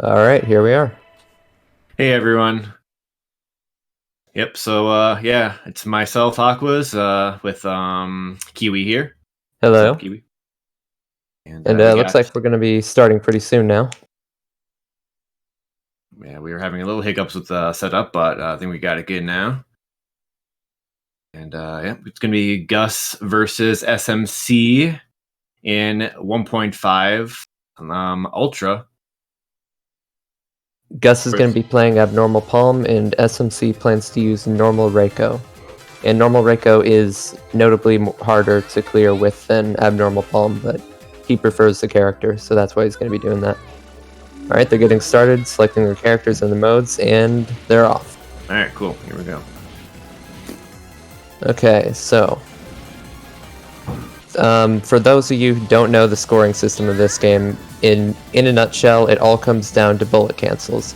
All right, here we are. Hey everyone. Yep, yeah, it's myself, Aquas, with Kiwi here. What's up, Hello. Kiwi? And And we looks got like we're going to be starting pretty soon now. we were having a little hiccups with the setup, but I think we got it good now. And yeah, it's gonna be Gus versus SMC in 1.5 Ultra. Gus is going to be playing Abnormal Palm, and SMC plans to use Normal Reiko. And Normal Reiko is notably harder to clear with than Abnormal Palm, but he prefers the character, so that's why he's going to be doing that. All right, they're getting started, selecting their characters and the modes, and they're off. All right, cool. Here we go. Okay, so for those of you who don't know the scoring system of this game, in a nutshell, it all comes down to bullet cancels.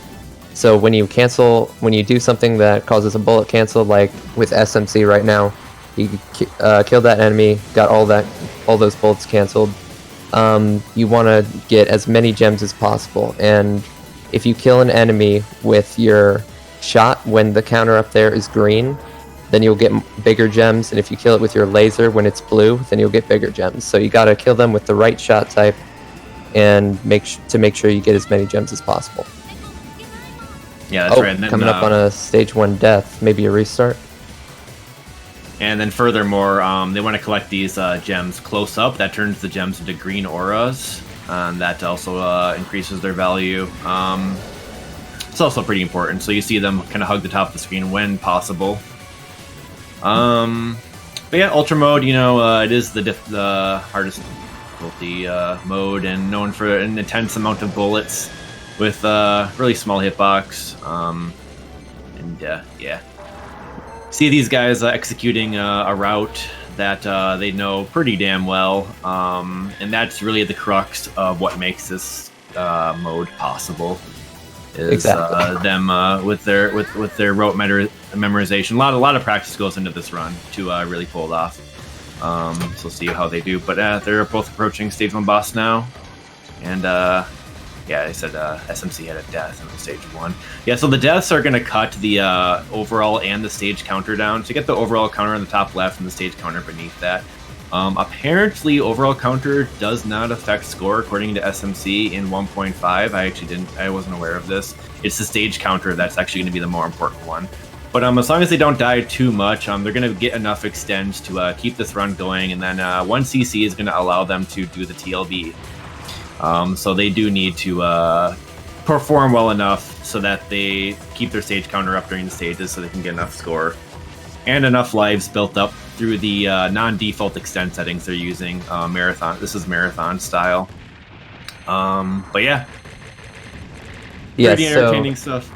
So when you do something that causes a bullet cancel, like with SMC right now, you killed that enemy, got all those bullets canceled. You want to get as many gems as possible, and if you kill an enemy with your shot when the counter up there is green, then you'll get bigger gems, and if you kill it with your laser when it's blue, then you'll get bigger gems. So you gotta kill them with the right shot type, and make sure you get as many gems as possible. Yeah, that's right. And then, coming up on a stage 1 death, maybe a restart. And then furthermore, they want to collect these gems close up. That turns the gems into green auras, and that also increases their value. It's also pretty important. So you see them kind of hug the top of the screen when possible. But yeah, Ultra mode, it is the hardest difficulty mode, and known for an intense amount of bullets with really small hitbox. Yeah. See these guys executing a route that they know pretty damn well, and that's really the crux of what makes this mode possible. Is Exactly. them with their route memorization. A lot of practice goes into this run to really pull it off. So we'll see how they do. But they're both approaching stage 1 boss now, and yeah, they said SMC had a death in stage 1. Yeah, so the deaths are going to cut the overall and the stage counter down. To get the overall counter on the top left and the stage counter beneath that. Apparently, overall counter does not affect score according to SMC in 1.5. I wasn't aware of this. It's the stage counter that's actually going to be the more important one. But as long as they don't die too much, they're going to get enough extends to keep this run going, and then 1cc is going to allow them to do the TLB. So they do need to perform well enough so that they keep their stage counter up during the stages so they can get enough score and enough lives built up through the non-default extend settings they're using. Marathon. This is marathon style. But yeah. Pretty entertaining stuff.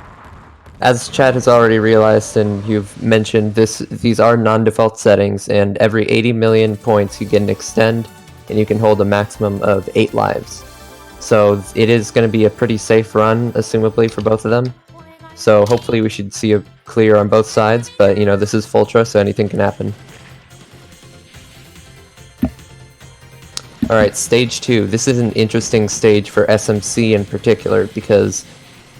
As chat has already realized, and you've mentioned, these are non-default settings, and every 80 million points you get an extend, and you can hold a maximum of 8 lives. So it is going to be a pretty safe run, assumably, for both of them. So hopefully we should see a clear on both sides, but this is Fultra, so anything can happen. Alright, stage 2. This is an interesting stage for SMC in particular, because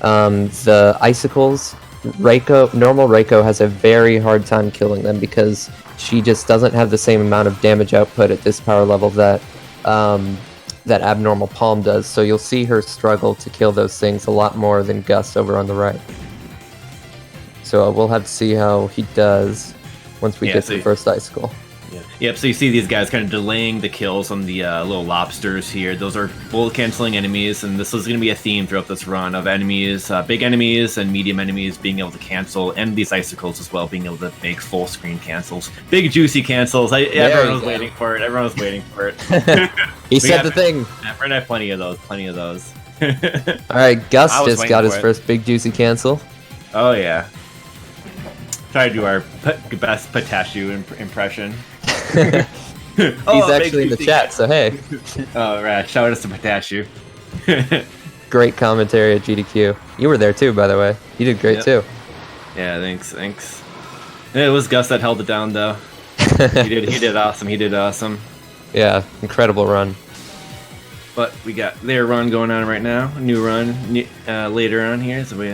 the icicles, normal Reiko has a very hard time killing them because she just doesn't have the same amount of damage output at this power level that Abnormal Palm does, so you'll see her struggle to kill those things a lot more than Gus over on the right. So we'll have to see how he does once we get to the first icicle. Yeah. Yep, so you see these guys kind of delaying the kills on the little lobsters here. Those are bullet canceling enemies, and this is going to be a theme throughout this run of enemies, big enemies and medium enemies being able to cancel, and these icicles as well being able to make full screen cancels. Big juicy cancels. Everyone was waiting for it. He said the thing. We're going to have plenty of those. Alright, Gus just got his first big juicy cancel. Oh yeah. Try to do our best Patachu impression. He's actually in the chat, so hey. Oh, right. Shout out to Patachu. Great commentary at GDQ. You were there too, by the way. You did great too. Yeah, thanks. It was Gus that held it down, though. He did awesome. Yeah, incredible run. But we got their run going on right now. A new run later on here. So we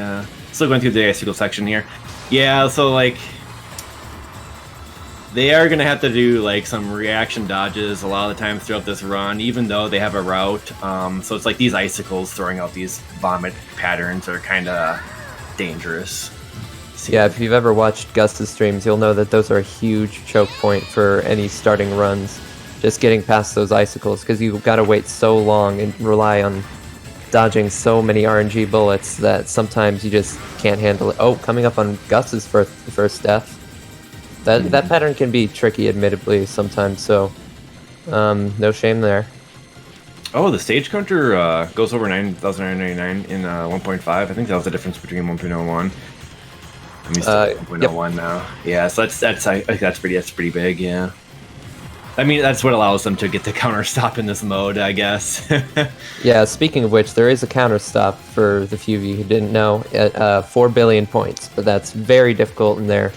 still going through the icicle section here. Yeah, so like they are gonna have to do like some reaction dodges a lot of the times throughout this run, even though they have a route. So it's like these icicles throwing out these vomit patterns are kind of dangerous. Yeah, if you've ever watched Gus's streams, you'll know that those are a huge choke point for any starting runs. Just getting past those icicles, because you've got to wait so long and rely on dodging so many RNG bullets that sometimes you just can't handle it. Oh, coming up on Gus's first death. That pattern can be tricky, admittedly, sometimes, so no shame there. Oh, the stage counter goes over 9,999 in 1.5. I think that was the difference between 1.01. Let me start 1.01 now. Yeah, so that's pretty big. Yeah. I mean, that's what allows them to get the counter stop in this mode, I guess. Yeah, speaking of which, there is a counter stop for the few of you who didn't know at 4 billion points, but that's very difficult, and they're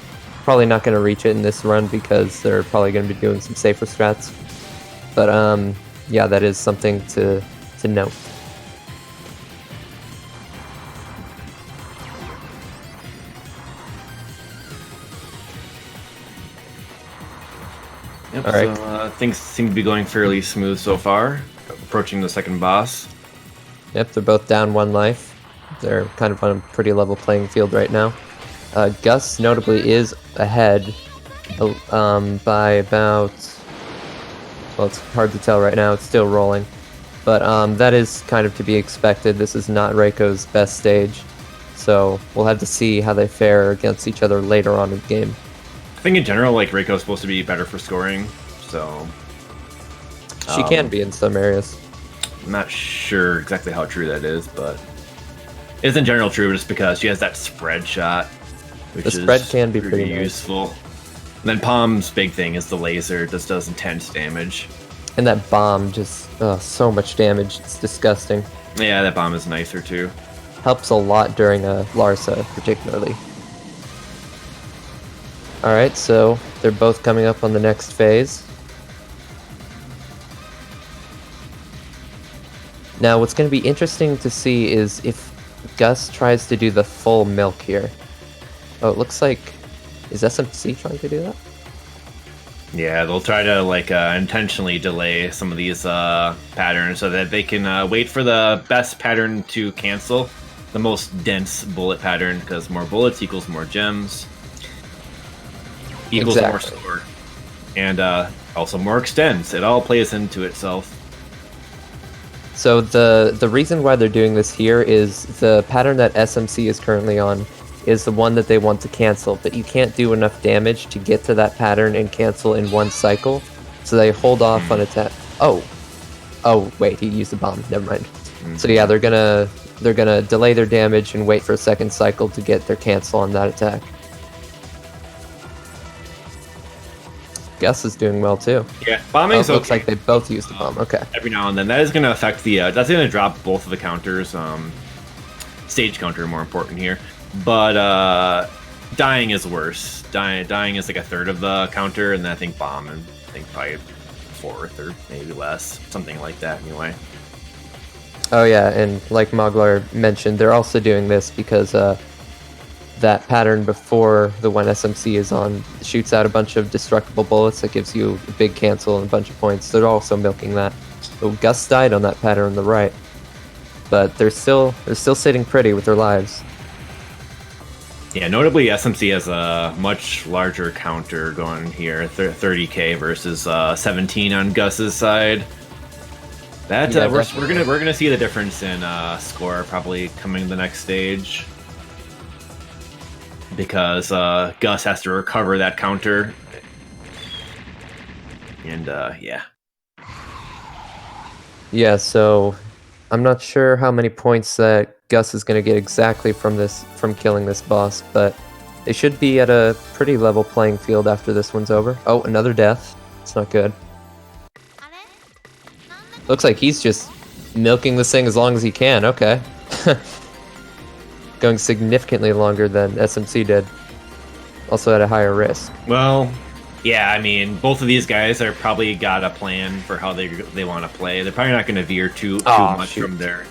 probably not going to reach it in this run because they're probably going to be doing some safer strats. But yeah, that is something to note. Yep, all right. So things seem to be going fairly smooth so far. Approaching the second boss. Yep, they're both down 1 life. They're kind of on a pretty level playing field right now. Gus, notably, is ahead by about... Well, it's hard to tell right now. It's still rolling. But that is kind of to be expected. This is not Reiko's best stage. So we'll have to see how they fare against each other later on in the game. I think in general, like, Reiko's supposed to be better for scoring, so... She can be in some areas. I'm not sure exactly how true that is, but... It's in general true just because she has that spread shot, which the spread can be pretty useful. And then Palm's big thing is the laser. It just does intense damage. And that bomb just... so much damage. It's disgusting. Yeah, that bomb is nicer, too. Helps a lot during Larsa, particularly. Alright, so they're both coming up on the next phase. Now, what's going to be interesting to see is if Gus tries to do the full milk here. Oh, it looks like... Is SMC trying to do that? Yeah, they'll try to like intentionally delay some of these patterns so that they can wait for the best pattern to cancel. The most dense bullet pattern, because more bullets equals more gems. Equals more score. And also more extends. It all plays into itself. So the reason why they're doing this here is the pattern that SMC is currently on is the one that they want to cancel, but you can't do enough damage to get to that pattern and cancel in one cycle, so they hold off on attack. Oh wait, he used a bomb. Never mind. So yeah, they're gonna delay their damage and wait for a second cycle to get their cancel on that attack. Gus is doing well too. Yeah, bombing looks like they both used the bomb. Okay. Every now and then, that is going to affect the. That's going to drop both of the counters. Stage counter more important here, but dying is worse. Dying is like a third of the counter, and then I think bomb and I think probably a fourth or maybe less, something like that. Anyway. Oh yeah, and like Moglar mentioned, they're also doing this because that pattern before the one SMC is on shoots out a bunch of destructible bullets that gives you a big cancel and a bunch of points. They're also milking that. So Gus died on that pattern on the right, but they're still sitting pretty with their lives. Yeah, notably SMC has a much larger counter going here, 30k versus 17 on Gus's side. That yeah, we're gonna see the difference in score probably coming the next stage. Because Gus has to recover that counter. And, yeah. Yeah, so I'm not sure how many points that Gus is going to get exactly from killing this boss, but they should be at a pretty level playing field after this one's over. Oh, another death. It's not good. Looks like he's just milking this thing as long as he can. Okay. Going significantly longer than SMC did. Also at a higher risk. Well, Yeah, I mean, both of these guys are probably got a plan for how they want to play. They're probably not going to veer too much from their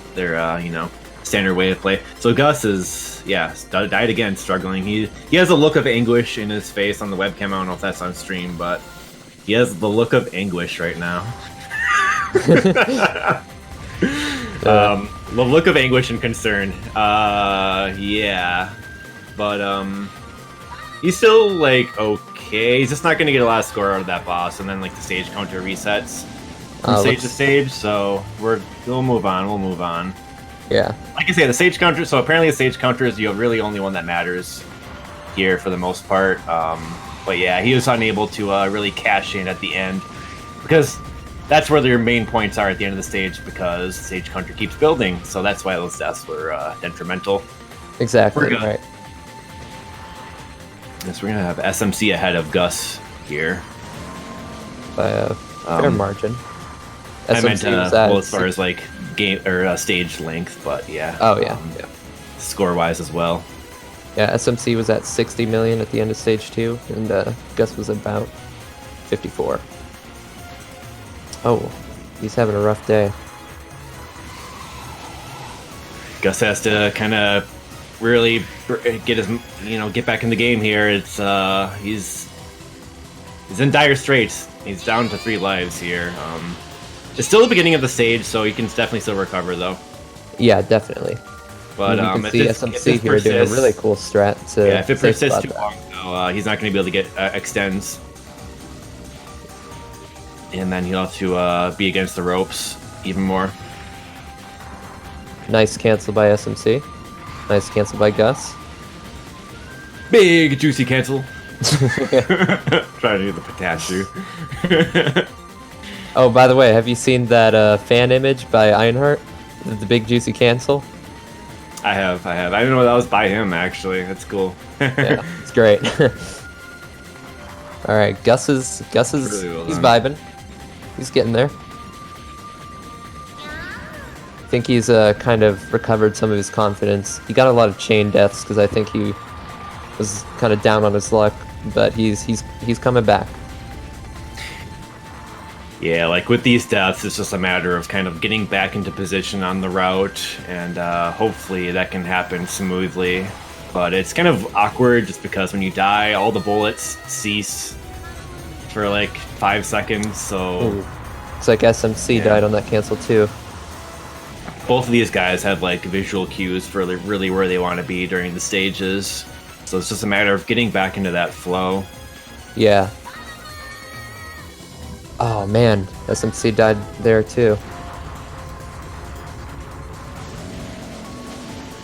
standard way to play. So Gus is died again, struggling. He has a look of anguish in his face on the webcam. I don't know if that's on stream, but he has the look of anguish right now. The look of anguish and concern. Yeah, but he's still like okay. He's just not going to get a lot of score out of that boss, and then like the stage counter resets from stage to stage. So we'll move on. We'll move on. Yeah. Like I say, the stage counter. So apparently, the stage counter is the really only one that matters here for the most part. But yeah, he was unable to really cash in at the end because that's where their main points are at the end of the stage because the stage counter keeps building. So that's why those deaths were detrimental. Exactly. We're good. Right. Yes, we're gonna have SMC ahead of Gus here By a fair margin. I meant was well, as far as like game or stage length, but yeah. Oh yeah. Score wise as well. Yeah, SMC was at 60 million at the end of stage 2, and Gus was about 54. Oh, he's having a rough day. Gus has to kind of really get his get back in the game here. It's he's in dire straits. He's down to 3 lives here. It's still the beginning of the stage, so he can definitely still recover though. Yeah, definitely. But you can see SMC here doing a really cool strat to if it persists too long, though, he's not going to be able to get extends. And then he'll have to be against the ropes even more. Nice cancel by SMC. Nice cancel by Gus. Big juicy cancel. Trying to do the Pikachu. Oh, by the way, have you seen that fan image by Ironheart? The big juicy cancel? I have. I didn't know that was by him, actually. That's cool. Yeah, it's great. Alright, Gus is Really well he's done. vibing. He's getting there. I think he's kind of recovered some of his confidence. He got a lot of chain deaths because I think he was kind of down on his luck, but he's coming back. Yeah, like with these deaths, it's just a matter of kind of getting back into position on the route, and hopefully that can happen smoothly. But it's kind of awkward just because when you die, all the bullets cease for like 5 seconds, so... Ooh. Looks like SMC died on that cancel too. Both of these guys have like visual cues for really where they want to be during the stages, so it's just a matter of getting back into that flow. Yeah. Oh man, SMC died there too.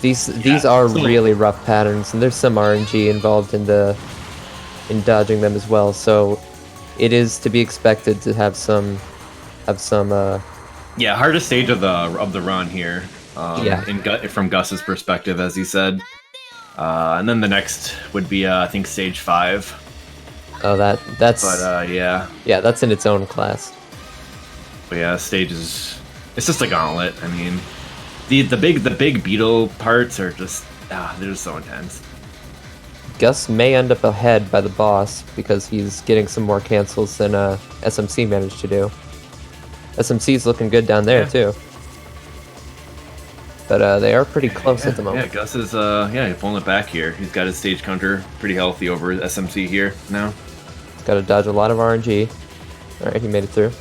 These are really rough patterns, and there's some RNG involved in dodging them as well. So it is to be expected to have some. Yeah, hardest stage of the run here. From Gus's perspective, as he said, and then the next would be I think stage 5. Oh, that's. But yeah. Yeah, that's in its own class. But yeah, stages. It's just a gauntlet. I mean, the big beetle parts are just they're just so intense. Gus may end up ahead by the boss because he's getting some more cancels than SMC managed to do. SMC's looking good down there too. But they are pretty close at the moment. Yeah, Gus is he's pulling it back here. He's got his stage counter pretty healthy over SMC here now. He's got to dodge a lot of RNG. Alright, he made it through.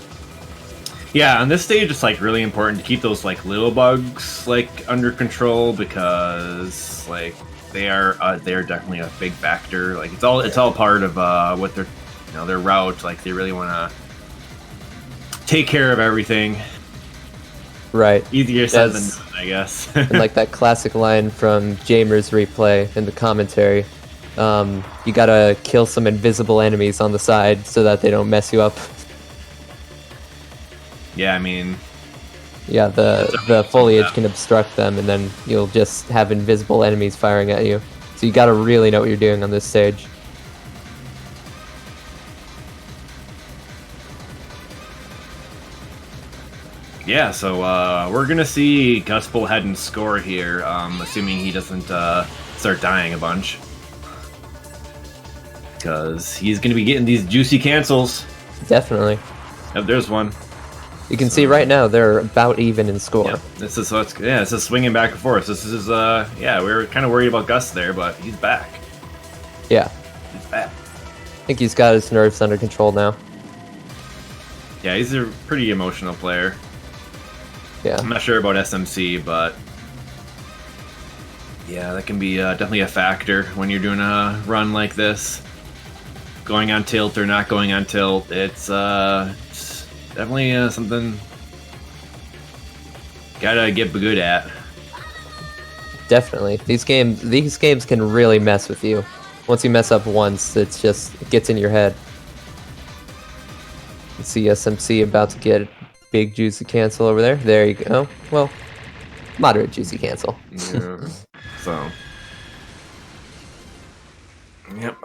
Yeah, on this stage it's like really important to keep those like little bugs like under control because like they are definitely a big factor. Like it's all part of what their route. Like they really want to take care of everything. Right. Easier said than done, I guess. And like that classic line from Jamer's replay in the commentary, you gotta kill some invisible enemies on the side so that they don't mess you up. Yeah, I mean... Yeah, the foliage can obstruct them, and then you'll just have invisible enemies firing at you. So you gotta really know what you're doing on this stage. Yeah, so we're gonna see Gus pull ahead and score here, assuming he doesn't start dying a bunch. because he's going to be getting these juicy cancels. Definitely. Yep, there's one. You can see right now they're about even in score. Yep. This is this is swinging back and forth. This is we were kind of worried about Gus there, but he's back. Yeah. He's back. I think he's got his nerves under control now. Yeah, he's a pretty emotional player. Yeah. I'm not sure about SMC, but yeah, that can be definitely a factor when you're doing a run like this. Going on tilt or not going on tilt, it's definitely something gotta get good at. Definitely. These games can really mess with you. Once you mess up once, it gets in your head. You see SMC about to get a big juicy cancel over there. There you go. Well, moderate juicy cancel. Yeah. So. Yep.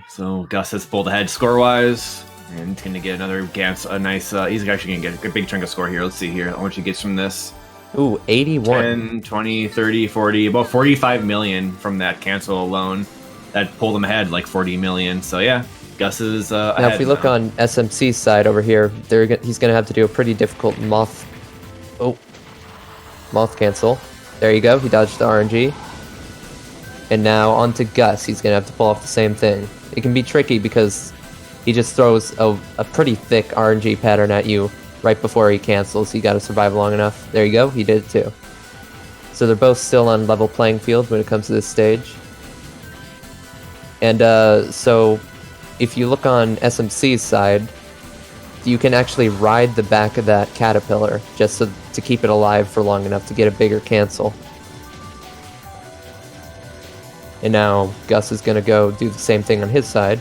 So Gus has pulled ahead score-wise, and he's going to get another a nice. He's actually going to get a big chunk of score here. Let's see here how much he gets from this. Ooh, 81. 10, 20, 30, 40, about 45 million from that cancel alone. That pulled him ahead like 40 million. So yeah, Gus is now ahead if we look on SMC's side over here, he's going to have to do a pretty difficult moth cancel. There you go. He dodged the RNG. And now on to Gus. He's going to have to pull off the same thing. It can be tricky because he just throws a pretty thick RNG pattern at you right before he cancels. You got to survive long enough. There you go. He did it too. So they're both still on level playing field when it comes to this stage. And so if you look on SMC's side, you can actually ride the back of that caterpillar just to keep it alive for long enough to get a bigger cancel. And now Gus is going to go do the same thing on his side.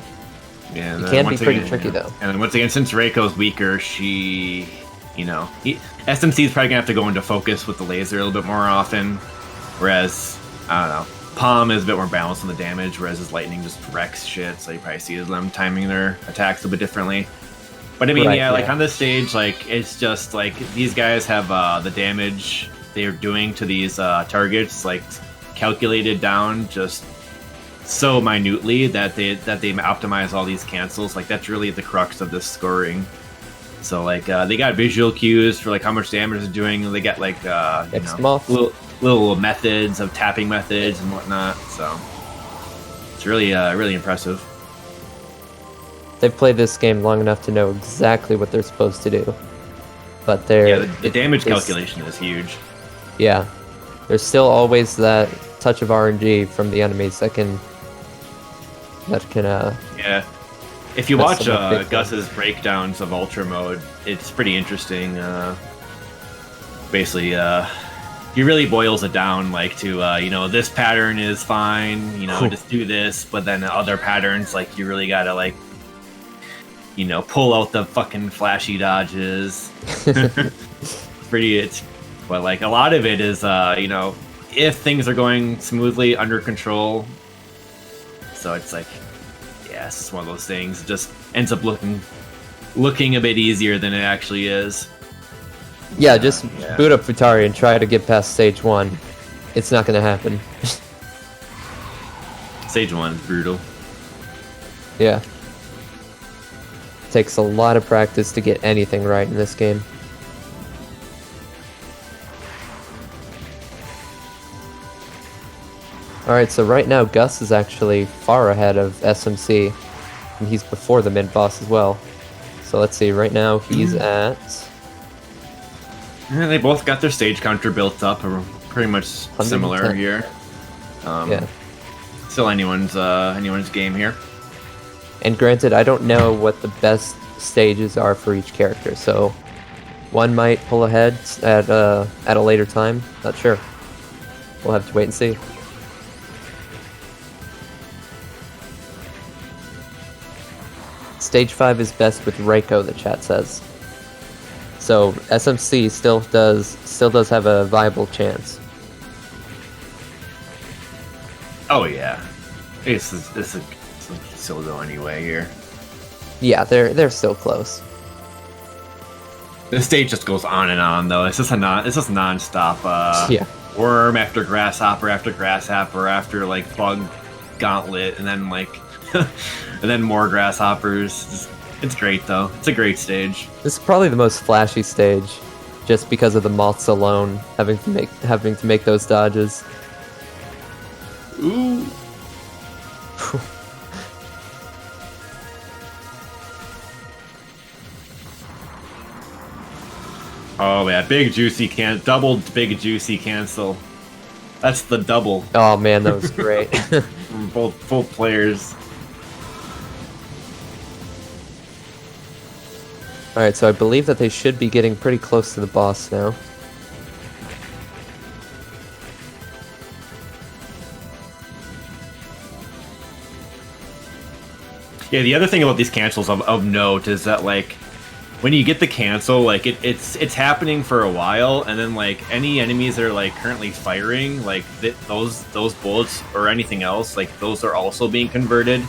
Yeah, it can be pretty tricky, though. And once again, since Reiko's weaker, SMC is probably going to have to go into focus with the laser a little bit more often. Whereas, I don't know, Palm is a bit more balanced on the damage, whereas his Lightning just wrecks shit, so you probably see them timing their attacks a bit differently. But I mean, like on this stage, like it's just like these guys have the damage they're doing to these targets, like calculated down just so minutely that they optimize all these cancels. Like that's really the crux of this scoring. So like they got visual cues for like how much damage it's doing. They got like little methods of tapping methods and whatnot. So it's really really impressive. They've played this game long enough to know exactly what they're supposed to do. But the damage calculation is huge. Yeah. There's still always that touch of RNG from the enemies that can yeah. If you watch Gus's breakdowns of Ultra Mode, it's pretty interesting. Basically, he really boils it down like to this pattern is fine, just do this, but then other patterns like you really gotta like pull out the fucking flashy dodges. But like a lot of it is if things are going smoothly under control. So it's like, yeah, it's just one of those things. It just ends up looking a bit easier than it actually is. Yeah, just boot up Futari and try to get past stage 1. It's not gonna happen. Stage 1 is brutal. Yeah. Takes a lot of practice to get anything right in this game. Alright, so right now Gus is actually far ahead of SMC, and he's before the mid-boss as well. So let's see, right now he's at... Yeah, they both got their stage counter built up, pretty much similar here. Yeah. Still anyone's game here. And granted, I don't know what the best stages are for each character, so one might pull ahead at a later time. Not sure. We'll have to wait and see. Stage 5 is best with Reiko, the chat says. So SMC still does have a viable chance. Oh yeah, this is still go anyway here. Yeah, they're still close. The stage just goes on and on though. It's just non-stop. Yeah. Worm after grasshopper after like bug gauntlet, and then like and then more grasshoppers. It's great though. It's a great stage. This is probably the most flashy stage, just because of the moths alone having to make those dodges. Ooh. Oh yeah, double big juicy cancel. That's the double. Oh man, that was great. From both players. Alright, so I believe that they should be getting pretty close to the boss now. Yeah, the other thing about these cancels of note is that, like, when you get the cancel, like, it's happening for a while, and then, like, any enemies that are, like, currently firing, like, those bullets or anything else, like, those are also being converted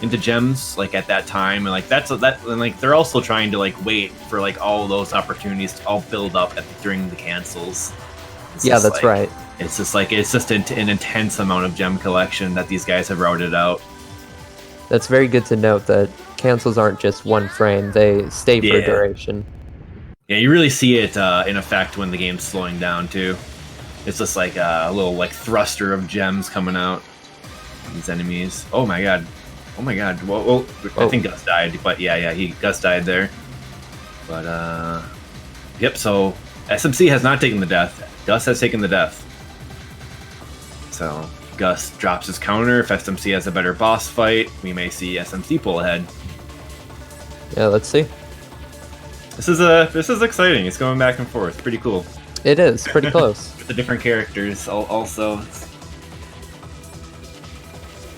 into gems, like, at that time, and, like, and, like, they're also trying to, like, wait for, like, all those opportunities to all build up during the cancels. Yeah, that's right. It's just an intense amount of gem collection that these guys have routed out. That's very good to note that cancels aren't just one frame, they stay for duration. Yeah, you really see it in effect when the game's slowing down, too. It's just like a little, like, thruster of gems coming out. These enemies. Oh my god. Oh my god. Well, I think Gus died, but yeah, Gus died there. But, yep, so SMC has not taken the death. Gus has taken the death. So Gus drops his counter. If SMC has a better boss fight, we may see SMC pull ahead. Yeah, let's see. This is exciting. It's going back and forth. Pretty cool. It is pretty close. With the different characters also.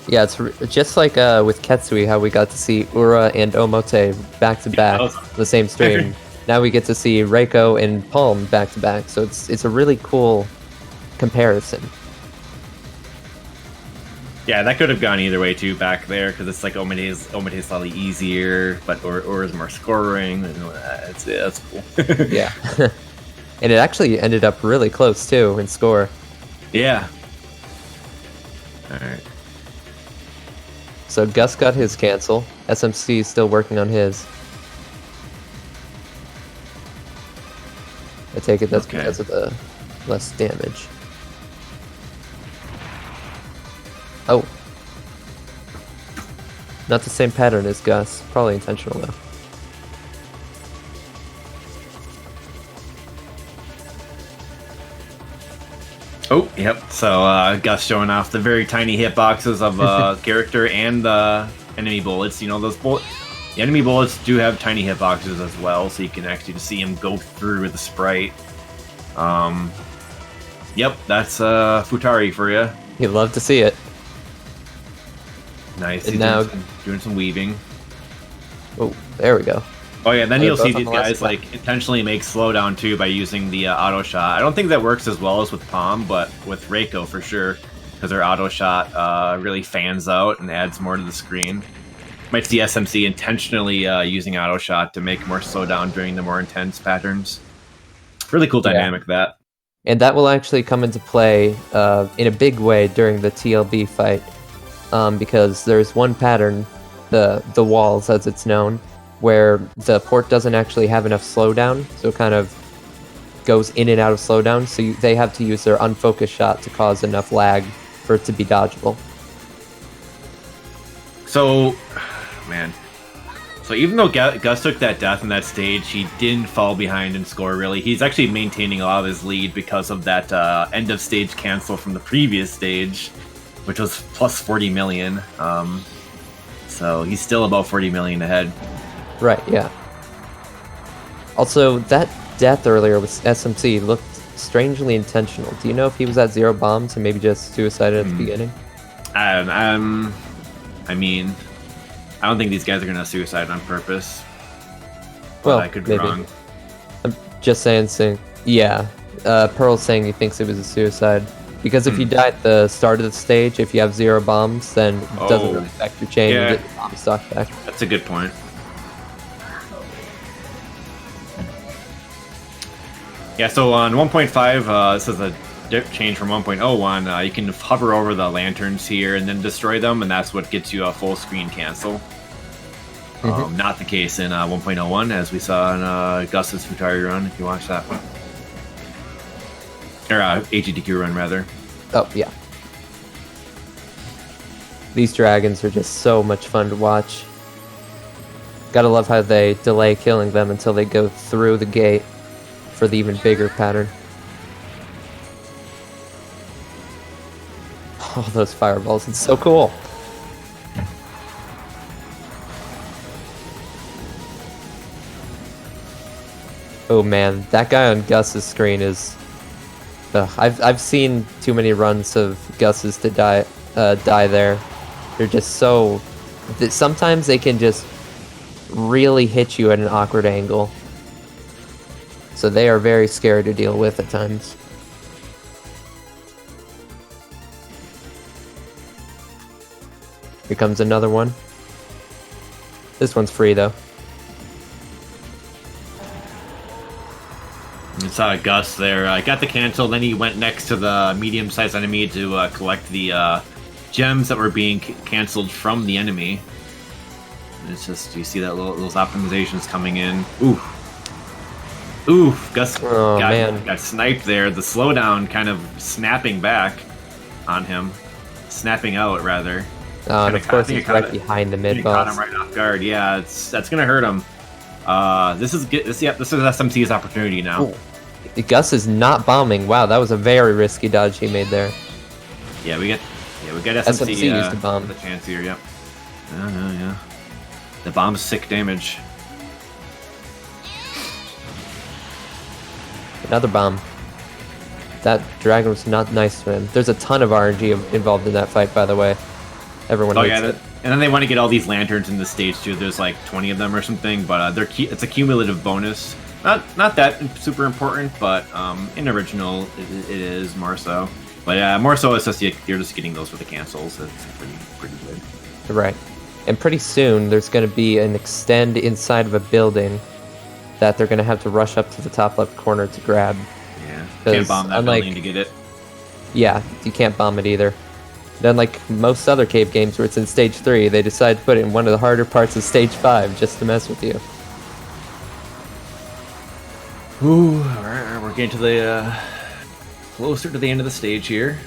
Yeah, it's just like with Ketsui, how we got to see Ura and Omote back to back, the same stream. Now we get to see Reiko and Palm back to back, so it's a really cool comparison. Yeah, that could have gone either way too back there, because it's like Omote's slightly easier, but Ura's more scoring. That's cool. Yeah, and it actually ended up really close too in score. Yeah. All right. So Gus got his cancel. SMC is still working on his. I take it that's because of the less damage. Oh. Not the same pattern as Gus. Probably intentional though. Oh, yep. So Gus showing off the very tiny hitboxes of character and the enemy bullets. You know, the enemy bullets do have tiny hitboxes as well, so you can actually just see him go through with the sprite. Yep, that's Futari for you. You'd love to see it. Nice. And He's now doing some weaving. Oh, there we go. Oh yeah, then you'll see these guys like intentionally make slowdown too by using the auto shot. I don't think that works as well as with Palm, but with Reiko for sure, because their auto shot really fans out and adds more to the screen. Might see SMC intentionally using auto shot to make more slowdown during the more intense patterns. Really cool dynamic that. And that will actually come into play in a big way during the TLB fight, because there's one pattern, the walls as it's known, where the port doesn't actually have enough slowdown, so it kind of goes in and out of slowdown, so they have to use their unfocused shot to cause enough lag for it to be dodgeable. So, man. So even though Gus took that death in that stage, he didn't fall behind in score, really. He's actually maintaining a lot of his lead because of that end of stage cancel from the previous stage, which was plus 40 million. So he's still about 40 million ahead. Right, yeah. Also, that death earlier with SMC looked strangely intentional. Do you know if he was at 0 bombs and maybe just suicided at the beginning? I mean, I don't think these guys are going to suicide on purpose. Well, I could be wrong. I'm just saying, yeah. Pearl's saying he thinks it was a suicide. Because if you die at the start of the stage, if you have 0 bombs, then it doesn't really affect your chain. Yeah. You get your bomb stock back. That's a good point. Yeah, so on 1.5, this is a change from 1.01, you can hover over the lanterns here and then destroy them, and that's what gets you a full screen cancel. Not the case in 1.01, as we saw in Gus's Futari run, if you watch that one. Or AGDQ run, rather. Oh, yeah. These dragons are just so much fun to watch. Gotta love how they delay killing them until they go through the gate for the even bigger pattern. Oh, those fireballs, it's so cool. Oh man, that guy on Gus's screen is... I've seen too many runs of Gus's to die there. They're just so... Sometimes they can just really hit you at an awkward angle. So they are very scary to deal with at times. Here comes another one. This one's free though. You saw Gus there. Got the cancel, then he went next to the medium-sized enemy to collect the gems that were being canceled from the enemy. And it's just, you see that those optimizations coming in. Oof, Gus got sniped there. The slowdown kind of snapping back on him. Snapping out, rather. And of course he's right behind the mid boss. Caught him right off guard. Yeah, that's gonna hurt him. This is SMC's opportunity now. Ooh. Gus is not bombing. Wow, that was a very risky dodge he made there. Yeah, we get SMC used to bomb. The chance here. Yep. Yeah. The bomb's sick damage. Another bomb. That dragon was not nice to him. There's a ton of RNG involved in that fight, by the way. Everyone hates it. And then they want to get all these lanterns in the stage too. There's like 20 of them or something, but it's a cumulative bonus. Not that super important, but in original it is more so. But yeah, more so it's just you're just getting those for the cancels. It's pretty good. Right. And pretty soon there's going to be an extend inside of a building that they're going to have to rush up to the top left corner to grab. Yeah. Can't bomb that building to get it. Yeah, you can't bomb it either. Then, like most other cave games where it's in stage 3, they decide to put it in one of the harder parts of stage 5 just to mess with you. Ooh, alright, we're getting to the closer to the end of the stage here.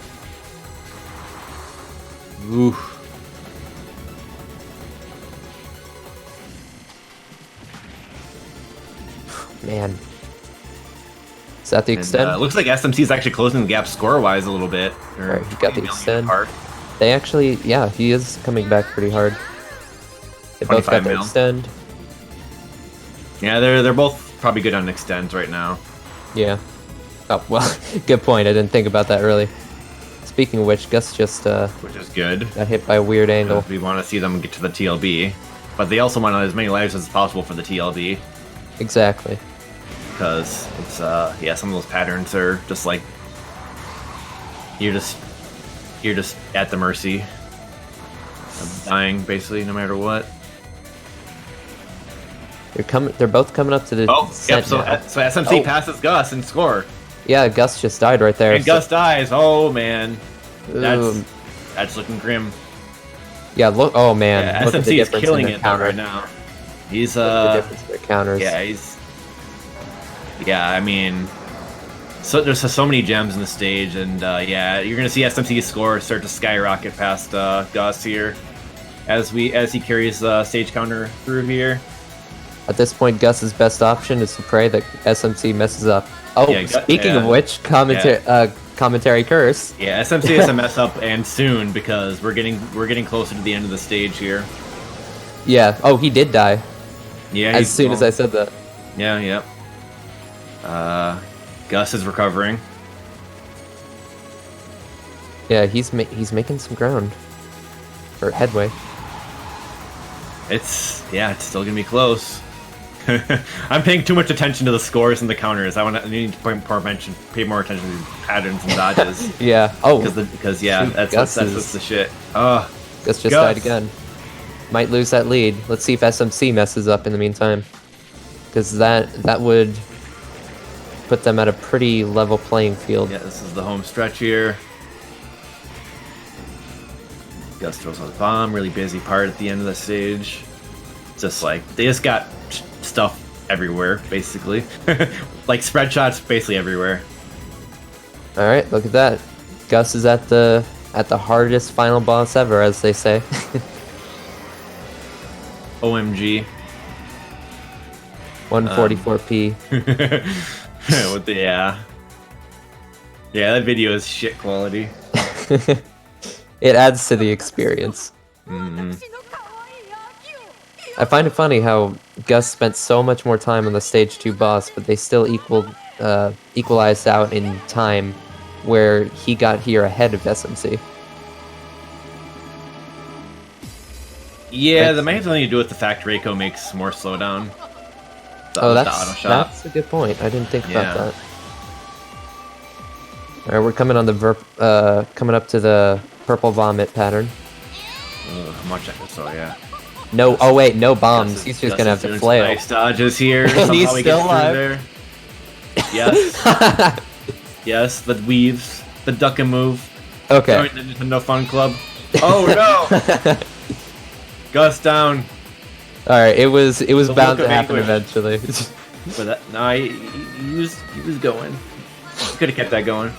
Ooh. Man. Is that the extend? Looks like SMC is actually closing the gap score-wise a little bit. Alright, you got the extend. They actually, yeah, he is coming back pretty hard. They both got the extend. Yeah, they're both probably good on extends right now. Yeah. Oh, well, good point. I didn't think about that early. Speaking of which, Gus just which is good. Got hit by a weird angle. We want to see them get to the TLB, but they also want as many lives as possible for the TLB. Exactly. Because it's yeah, some of those patterns are just like you're just at the mercy of dying basically no matter what. They're both coming up to the yep, so SMC passes Gus and score. Yeah, Gus just died right there. And Gus dies. Oh man. That's looking grim. Yeah, look, oh man. Yeah, look SMC is killing it right now. He's the difference in their counters. Yeah, I mean, so there's so many gems in the stage, and yeah, you're gonna see SMC's score start to skyrocket past Gus here, as he carries the stage counter through here. At this point, Gus's best option is to pray that SMC messes up. Oh, yeah, speaking of which, commentary curse. Yeah, SMC has to mess up, and soon, because we're getting closer to the end of the stage here. Yeah. Oh, he did die. Yeah. As soon as I said that. Yeah. Yep. Gus is recovering. Yeah, he's making some ground, or headway. It's still gonna be close. I'm paying too much attention to the scores and the counters. I need to pay more attention to patterns and dodges. Yeah. Oh. Because that's the shit. Gus just died again. Might lose that lead. Let's see if SMC messes up in the meantime. Because that would put them at a pretty level playing field. Yeah, this is the home stretch here. Gus throws on the bomb, really busy part at the end of the stage. Just like, they just got stuff everywhere, basically. Like spread shots basically everywhere. Alright, look at that. Gus is at the hardest final boss ever, as they say. OMG. 144p. With the, yeah, that video is shit quality. It adds to the experience. I find it funny how Gus spent so much more time on the stage 2 boss, but they still equalized out in time, where he got here ahead of SMC. Yeah, that might have something to do with the fact Reiko makes more slowdown. That's a good point. I didn't think about that. All right, we're coming on the coming up to the purple vomit pattern. Much so, yeah. No, oh wait, no bombs. He's just gonna have to flail. Nice dodges here. He's still alive. There. Yes. Yes, the weaves, the duck and move. Okay. Join the Nintendo Fun Club. Oh no! Gus down. All right, it was bound to happen anguish. eventually. But that, no, he was going. Could have kept that going.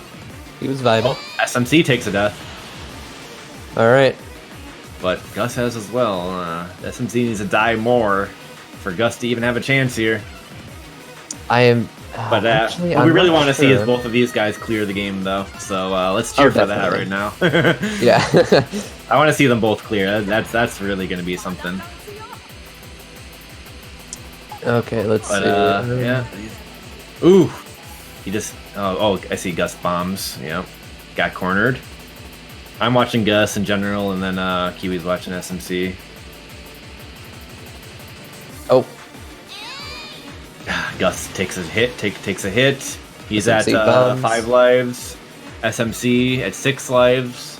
He was vibing. Oh, SMC takes a death. All right. But Gus has as well. SMC needs to die more for Gus to even have a chance here. I am. But actually, what we really want to see sure. is both of these guys clear the game, though. So let's cheer for that right now. Yeah. I want to see them both clear. That's really going to be something. Okay, let's see. Yeah. Ooh. He just. Oh, I see Gus bombs. Yep. Got cornered. I'm watching Gus in general, and then Kiwi's watching SMC. Oh. Gus takes a hit. Takes a hit. He's SMC at 5 lives. SMC at 6 lives.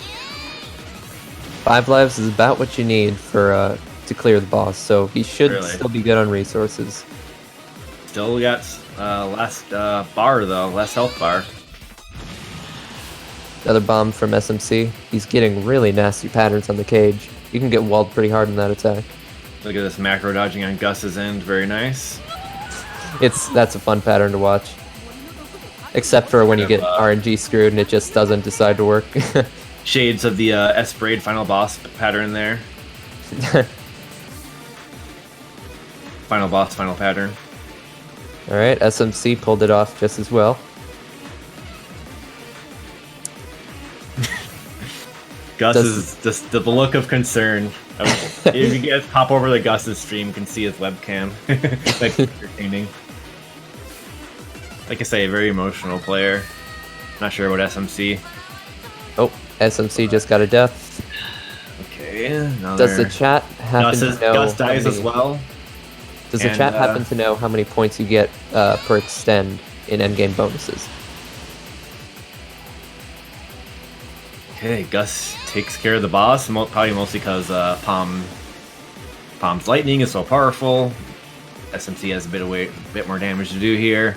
5 lives is about what you need for to clear the boss, so he should Really? still be good on resources. Still got last bar though, last health bar. Another bomb from SMC. He's getting really nasty patterns on the cage. You can get walled pretty hard in that attack. Look at this macro dodging on Gus's end, very nice. That's a fun pattern to watch. Except for when you get RNG screwed and it just doesn't decide to work. Shades of the S-Braid final boss pattern there. Final boss, final pattern. Alright, SMC pulled it off just as well. Gus is just the look of concern. If you guys pop over to Gus's stream, you can see his webcam. Like entertaining. Like I say, a very emotional player. Not sure about SMC. Oh, SMC just got a death. Okay. Does the chat happen to know Gus dies as well? Does the chat happen to know how many points you get per extend in endgame bonuses? Okay, Gus takes care of the boss, probably mostly because Palm's lightning is so powerful. SMC has a bit more damage to do here.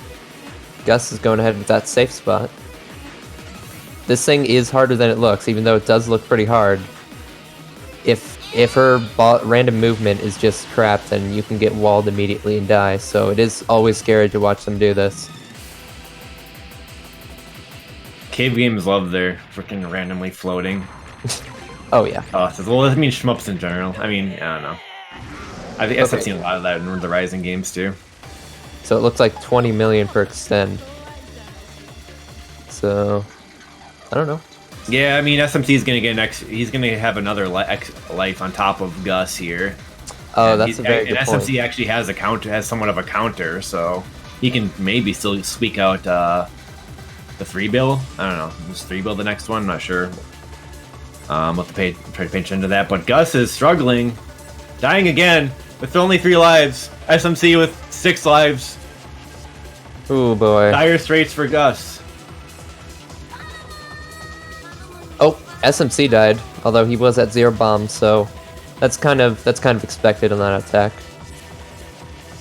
Gus is going ahead with that safe spot. This thing is harder than it looks, even though it does look pretty hard. If her random movement is just crap, then you can get walled immediately and die, so it is always scary to watch them do this. Cave games love their freaking randomly floating. Oh yeah. Well, I mean shmups in general. I mean, I don't know. I think I've seen a lot of that in the Rising games too. So it looks like 20 million per extend. So, I don't know. Yeah, I mean SMC is gonna get he's gonna have another life on top of Gus here. Oh, and that's a very good point. point. SMC actually has somewhat of a counter, so he can maybe still squeak out the 3-bill. I don't know. Is 3-bill the next one? I'm not sure. We'll have to try to pinch into that. But Gus is struggling, dying again with only 3 lives. SMC with 6 lives. Oh boy. Dire straits for Gus. Oh, SMC died, although he was at 0 bombs, so that's kind of expected on that attack.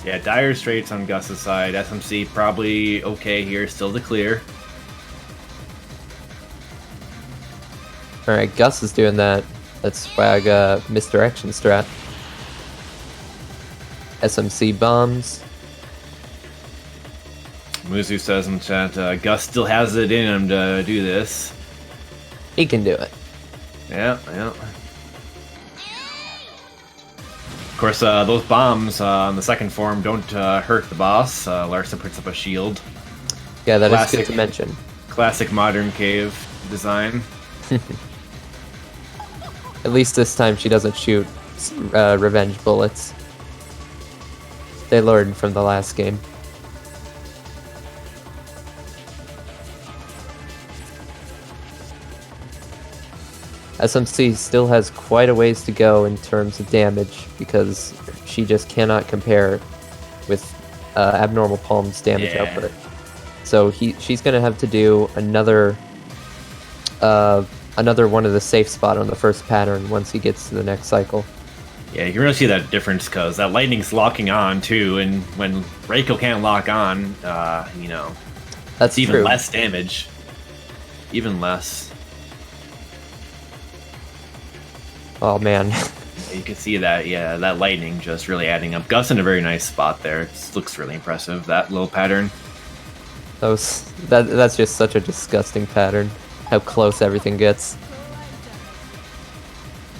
Yeah, dire straits on Gus's side. SMC probably okay here, still to clear. Alright, Gus is doing that swag misdirection strat. SMC bombs. Muzu says in chat, Gus still has it in him to do this. He can do it. Yeah, yeah. Of course, those bombs on the second form don't hurt the boss. Larsa puts up a shield. Yeah, that is good to mention. Classic modern cave design. At least this time she doesn't shoot revenge bullets. They learned from the last game. SMC still has quite a ways to go in terms of damage because she just cannot compare with Abnormal Palm's damage output. So she's going to have to do another one of the safe spot on the first pattern once he gets to the next cycle. Yeah, you can really see that difference because that lightning's locking on too, and when Reiko can't lock on, you know, that's even true. less damage. Even less. Oh man. You can see that, yeah, that lightning just really adding up. Gus in a very nice spot there. It looks really impressive, that little pattern. That's just such a disgusting pattern. How close everything gets.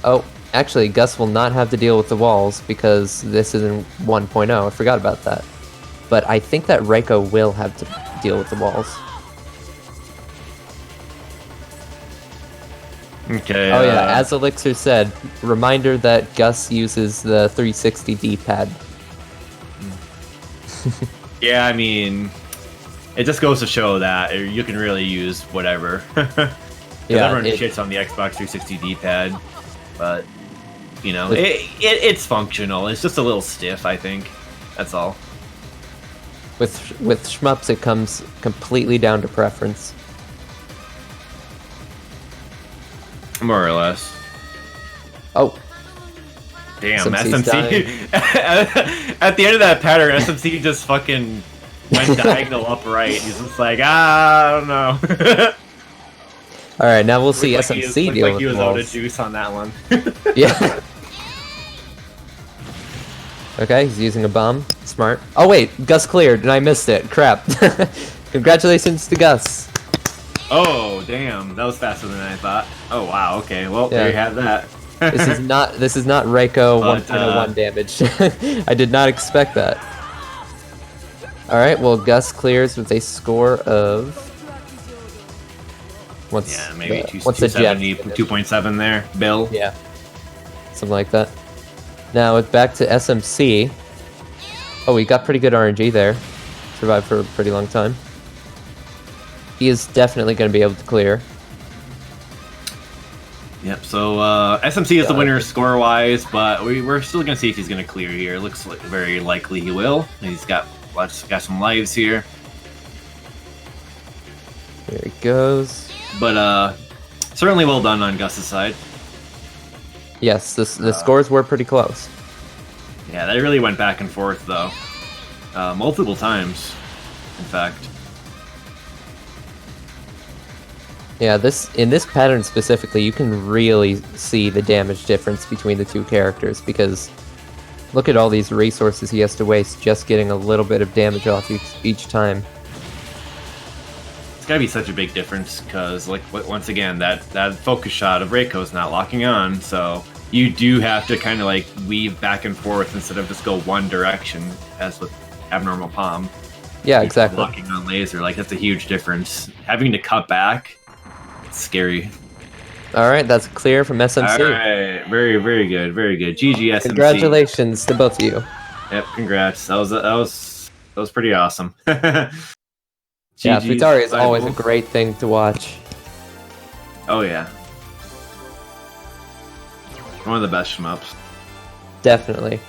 Oh, actually, Gus will not have to deal with the walls because this isn't 1.0. I forgot about that. But I think that Reiko will have to deal with the walls. Okay. Oh yeah, as Elixir said, reminder that Gus uses the 360 D-pad. Yeah, I mean, it just goes to show that you can really use whatever. Yeah, everyone shits on the Xbox 360 D-pad, but you know, it's functional. It's just a little stiff, I think. That's all. With shmups, it comes completely down to preference. More or less. Oh. Damn, SMC. At the end of that pattern, SMC just fucking went diagonal upright. He's just like, I don't know. Alright, now we'll see SMC deal with he was walls. out of juice on that one. Yeah. Okay, he's using a bomb. Smart. Oh wait, Gus cleared and I missed it. Crap. Congratulations to Gus. Oh, damn. That was faster than I thought. Oh, wow. Okay. Well, there you have that. This is not Reiko 1.01 damage. I did not expect that. Alright, well, Gus clears with a score of... maybe 270, 2.7 there. Bill. Yeah. Something like that. Now, it's back to SMC. Oh, he got pretty good RNG there. Survived for a pretty long time. He is definitely going to be able to clear. Yep, so SMC is the winner score-wise, but we're still going to see if he's going to clear here. It looks like very likely he will. He's got some lives here. There he goes. But certainly well done on Gus's side. Yes, the scores were pretty close. Yeah, they really went back and forth, though. Multiple times, in fact. Yeah, in this pattern specifically, you can really see the damage difference between the two characters, because look at all these resources he has to waste just getting a little bit of damage off each time. It's gotta be such a big difference, because, like, once again, that focus shot of Reiko's not locking on, so you do have to kind of, like, weave back and forth instead of just go one direction, as with Abnormal Palm. Yeah, exactly. Locking on laser, like, that's a huge difference. Having to cut back... Scary. Alright, that's clear from SMC. Alright, very, very good, very good. GG SMC. Congratulations to both of you. Yep, congrats. That was pretty awesome. Yeah, Futari is always a great thing to watch. Oh yeah. One of the best shmups. Definitely.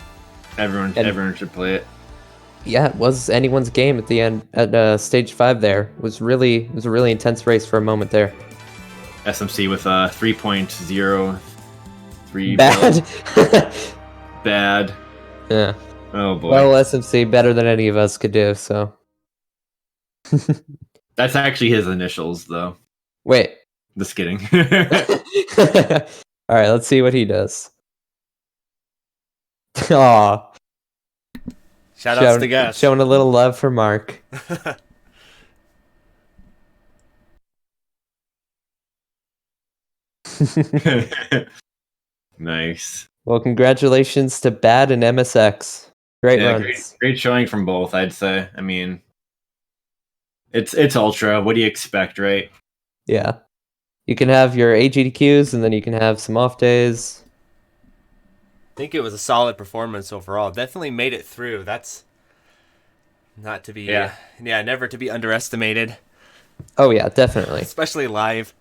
Everyone should play it. Yeah, it was anyone's game at the end at stage 5 there. It was a really intense race for a moment there. SMC with 3.03 bad. Bad. Yeah. Oh boy. Well, SMC better than any of us could do, so. That's actually his initials, though. Wait. Just kidding. Alright, let's see what he does. Aw. Shoutouts to Gus. Showing a little love for Mark. Nice. Well, congratulations to Bad and MSX. Great Yeah, runs. great showing from both, I'd say. I mean, it's Ultra. What do you expect, right? Yeah. You can have your AGDQs, and then you can have some off days. I think it was a solid performance overall. Definitely made it through. That's not to be, never to be underestimated. Oh yeah, definitely. Especially live.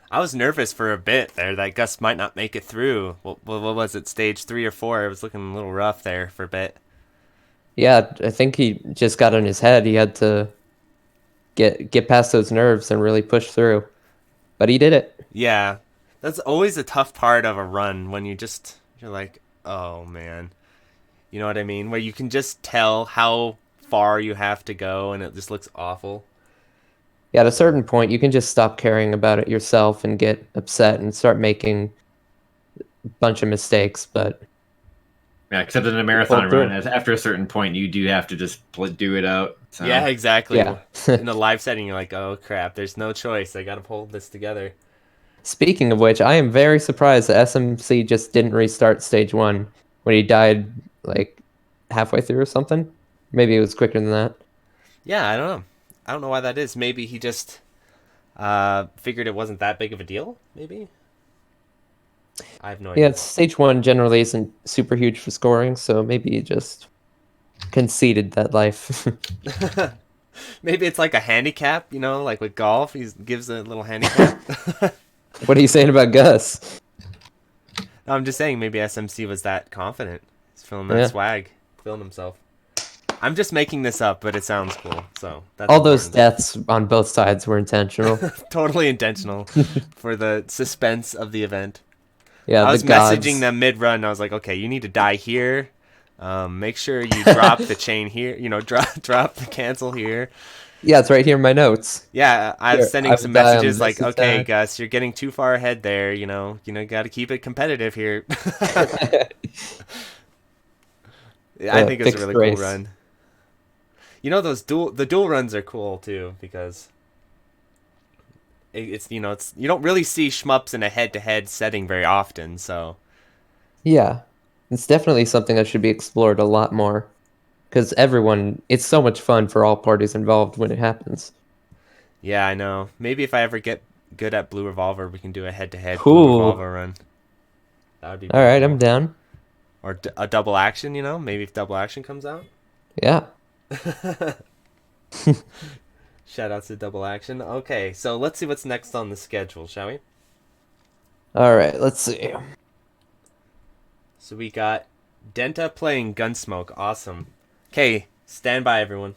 I was nervous for a bit there that Gus might not make it through. What was it, stage 3 or 4? It was looking a little rough there for a bit. Yeah, I think he just got in his head. He had to get past those nerves and really push through. But he did it. Yeah. That's always a tough part of a run when you're like, oh man. You know what I mean? Where you can just tell how far you have to go and it just looks awful. Yeah, at a certain point, you can just stop caring about it yourself and get upset and start making a bunch of mistakes. But yeah, except in a marathon run, after a certain point, you do have to just do it out. So. Yeah, exactly. Yeah. In a live setting, you're like, oh crap, there's no choice. I gotta pull this together. Speaking of which, I am very surprised that SMC just didn't restart stage 1 when he died like halfway through or something. Maybe it was quicker than that. Yeah, I don't know. I don't know why that is. Maybe he just figured it wasn't that big of a deal, maybe? I have no idea. Yeah, stage 1 generally isn't super huge for scoring, so maybe he just conceded that life. Maybe it's like a handicap, like with golf, he gives a little handicap. What are you saying about Gus? No, I'm just saying maybe SMC was that confident. He's feeling that swag, feeling himself. I'm just making this up, but it sounds cool. So that's all those deaths on both sides were intentional. Totally intentional for the suspense of the event. Yeah, I was messaging them mid-run. I was like, okay, you need to die here. Make sure you drop the chain here. Drop the cancel here. Yeah, it's right here in my notes. Yeah, I was sending some messages like, okay, Gus, you're getting too far ahead there. Got to keep it competitive here. I think it's a really cool run. The duel runs are cool too because it's you don't really see shmups in a head-to-head setting very often. So yeah, it's definitely something that should be explored a lot more because it's so much fun for all parties involved when it happens. Yeah, I know. Maybe if I ever get good at Blue Revolver, we can do a head-to-head Blue Revolver run. That would be all right. cool. I'm down. Or a double action, maybe if double action comes out. Yeah. Shout out to double action. Okay, so let's see what's next on the schedule, shall we? All right, let's see. So we got Denta playing Gunsmoke. Awesome. Okay, stand by, everyone.